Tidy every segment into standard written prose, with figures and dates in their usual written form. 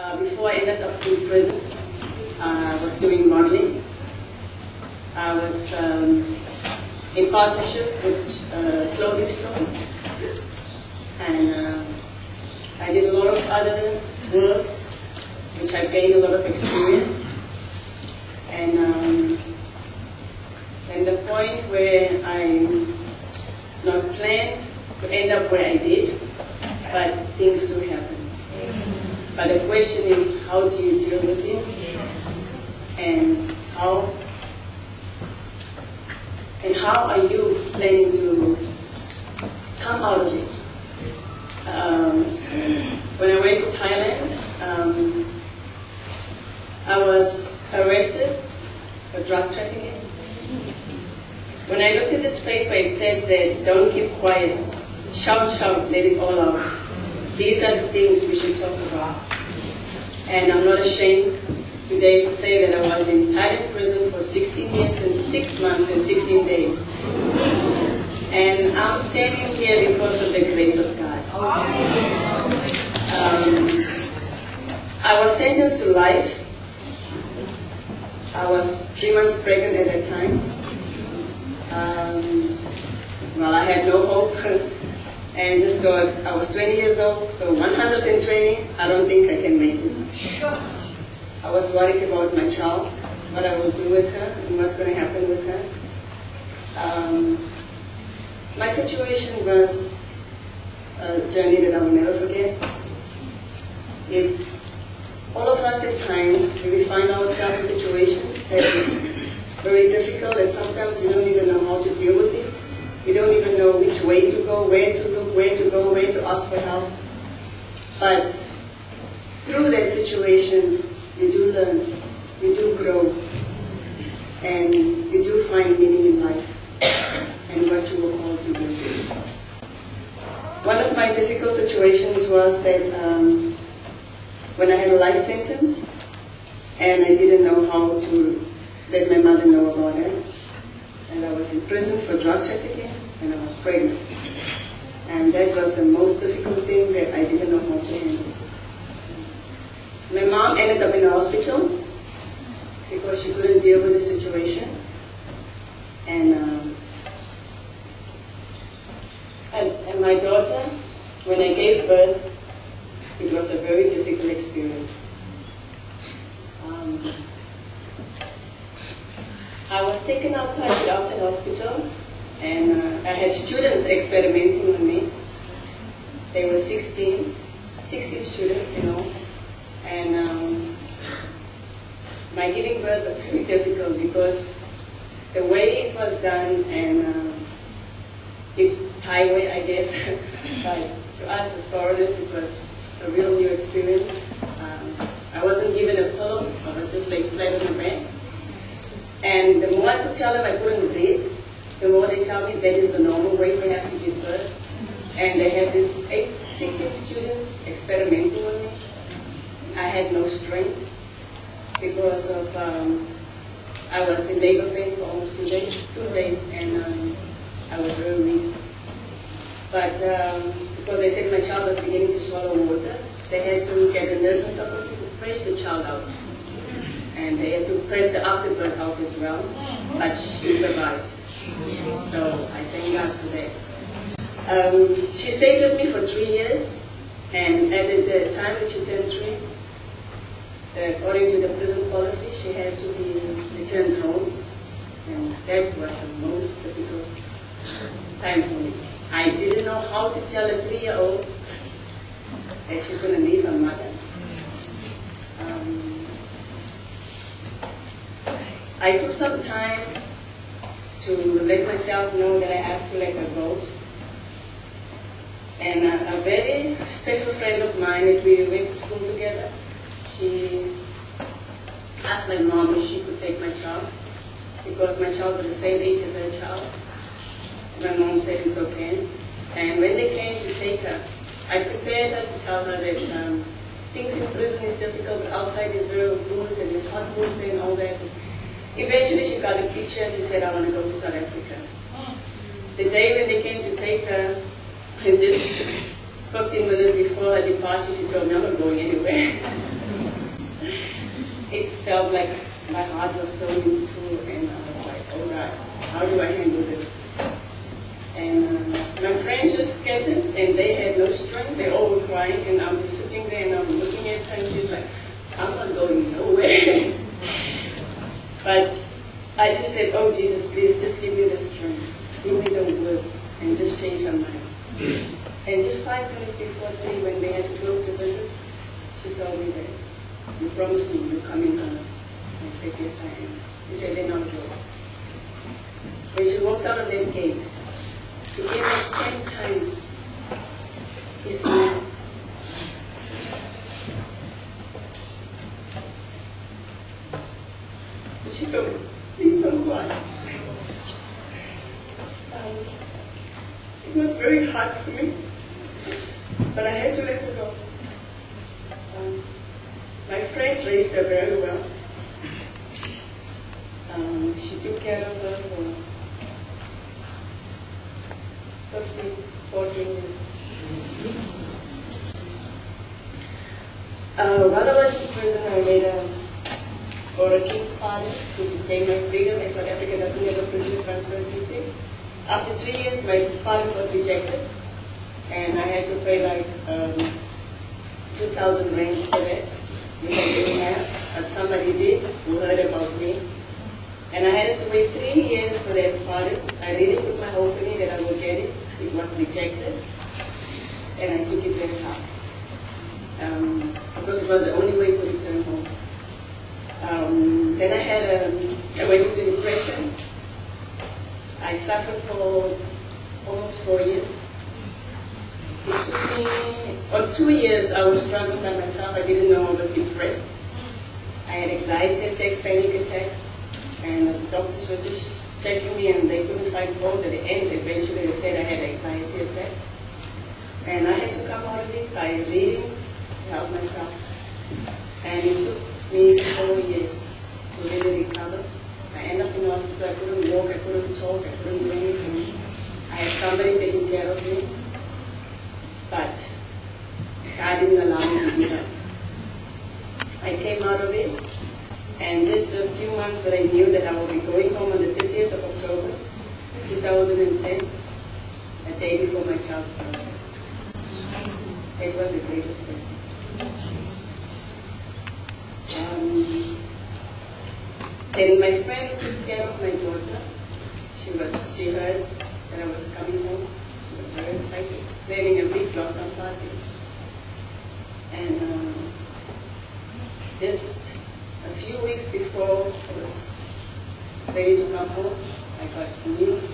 Before I ended up in prison, I was doing modeling. I was in partnership with a clothing store. And I did a lot of other work, which I gained a lot of experience. And the point where I not planned to end up where I did, but things do happen. But the question is, how do you deal with it? And how are you planning to come out of it? When I went to Thailand, I was arrested for drug trafficking. When I looked at this paper, it says that don't keep quiet, shout, shout, let it all out. These are the things we should talk about. And I'm not ashamed today to say that I was in Thailand prison for 16 years and 6 months and 16 days. And I'm standing here because of the grace of God. I was sentenced to life. I was 3 months pregnant at that time. Well, I had no hope and just thought I was 20 years old, so 120, I don't think I can make it. I was worried about my child, what I will do with her and what's going to happen with her. My situation was a journey that I will never forget. All of us at times, we find ourselves in situations that is very difficult, and sometimes we don't even know how to deal with it. We don't even know which way to go, where to look, where to go, where to ask for help. But through that situation, you do learn, you do grow, and you do find meaning in life and what you were called to do. One of my difficult situations was that when I had a life sentence, and I didn't know how to let my mother know about it. And I was in prison for drug trafficking, and I was pregnant. And that was the most difficult thing that I didn't know how to handle. My mom ended up in the hospital because she couldn't deal with the situation. And my daughter, when I gave birth, it was a very difficult experience. I was taken outside the hospital, and I had students experimenting on me. They were 16 students, you know. And my giving birth was very difficult because the way it was done, and it's Thai way, I guess, but to us as foreigners, it was a real new experience. I wasn't given a pillow, I was just laid flat on the bed. And the more I could tell them I couldn't breathe, the more they tell me that is the normal way we have to give birth. And they had these 16 students experimenting on me. I had no strength because of, I was in labor pain for almost 2 days, and I was very weak. But because they said my child was beginning to swallow water, they had to get a nurse on top of me to press the child out. And they had to press the afterbirth out as well, but she survived. So I thank God for that. She stayed with me for 3 years, and at the time that she turned 3, according to the prison policy, she had to be returned home, and that was the most difficult time for me. I didn't know how to tell a 3-year-old that she's going to leave her mother. I took some time to let myself know that I have to let her go. And a very special friend of mine that we went to school together, she asked my mom if she could take my child, because my child was the same age as her child. My mom said it's okay. And when they came to take her, I prepared her to tell her that things in prison is difficult, but outside is very good, and there's hot water and all that. Eventually she got a picture and she said, I want to go to South Africa. The day when they came to take her, and just 15 minutes before her departure, she told me, I'm not going anywhere. felt like my heart was torn in two, and I was like, oh God, how do I handle this? And my friends just scattered, and they had no strength. They all were crying, and I was sitting there, and I'm looking at her, and she's like, I'm not going nowhere. But I just said, oh Jesus, please just give me the strength. Give me those words, and just change her mind. And just 5 minutes before 3, when they had to close the visit, she told me that, you promised me you're coming home. I said, yes, I am. He said, then I'll go. When she walked out of that gate, she came up 10 times. He smiled. And she told me, please don't cry. It was very hard for me, but I had to let her go. My friend raised her very well. She took care of her for 13, 14 years. While I was in prison, I made a king's pardon to gain my freedom, as South Africa doesn't have a prison transfer duty. After 3 years, my pardon was rejected, and I had to pay like 2,000 rand for that, which I didn't have, but somebody did who heard about me. And I had to wait 3 years for that pardon. I really put my hope in it that I would get it. It was rejected, and I took it very hard. Because it was the only way to return home. Then I went into depression. I suffered for almost 4 years. It took me, 2 years I was struggling by myself. I didn't know I was depressed. I had anxiety attacks, panic attacks, and the doctors were just checking me and they couldn't find fault. At the end, eventually they said I had anxiety attacks. And I had to come out of it by reading to help myself. And it took me 4 years to really recover. I ended up in the hospital. I couldn't walk, I couldn't talk, I couldn't do anything. I had somebody taking care of me, but God didn't allow me to give up. I came out of it, and just a few months when I knew that I would be going home on the 30th of October, 2010, a day before my child's birth. It was the greatest blessing. Then my friend took care of my daughter. She heard that I was coming home. She was very excited, planning a big lockdown party. And just a few weeks before I was ready to come home, I got news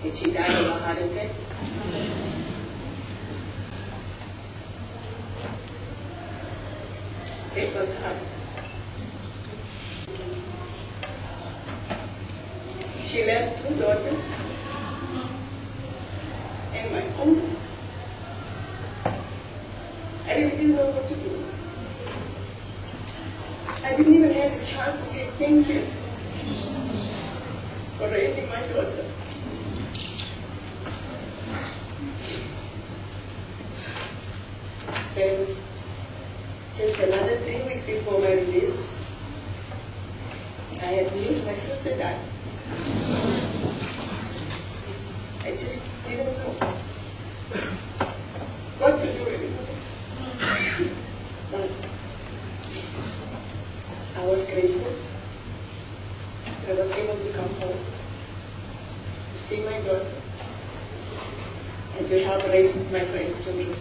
that she died of a heart attack. It was hard. She left 2 daughters and my home. I really didn't know what to do. I didn't even have the chance to say thank you for raising my daughter. Then, just another 3 weeks before my release, I had news my sister died. I just didn't know what to do anymore. But I was grateful that I was able to come home to see my daughter and to help raise my friends' children.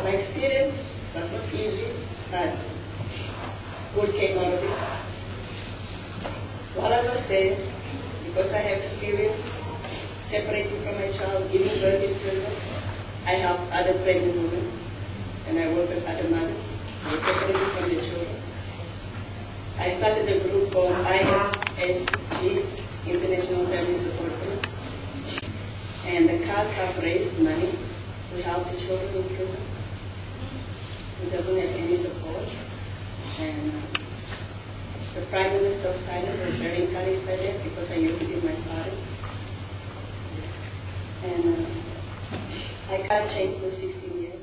My experience was not easy, but good came out of it. While I was there, because I have experience separating from my child, giving birth in prison, I helped other pregnant women, and I worked with other mothers, and separated from their children. I started a group called IFSG, International Family Support Group, and the cards have raised money to help the children in prison who doesn't have any support. And the Prime Minister of Thailand was very encouraged by that because I used it in my starting. And I can't change those 16 years.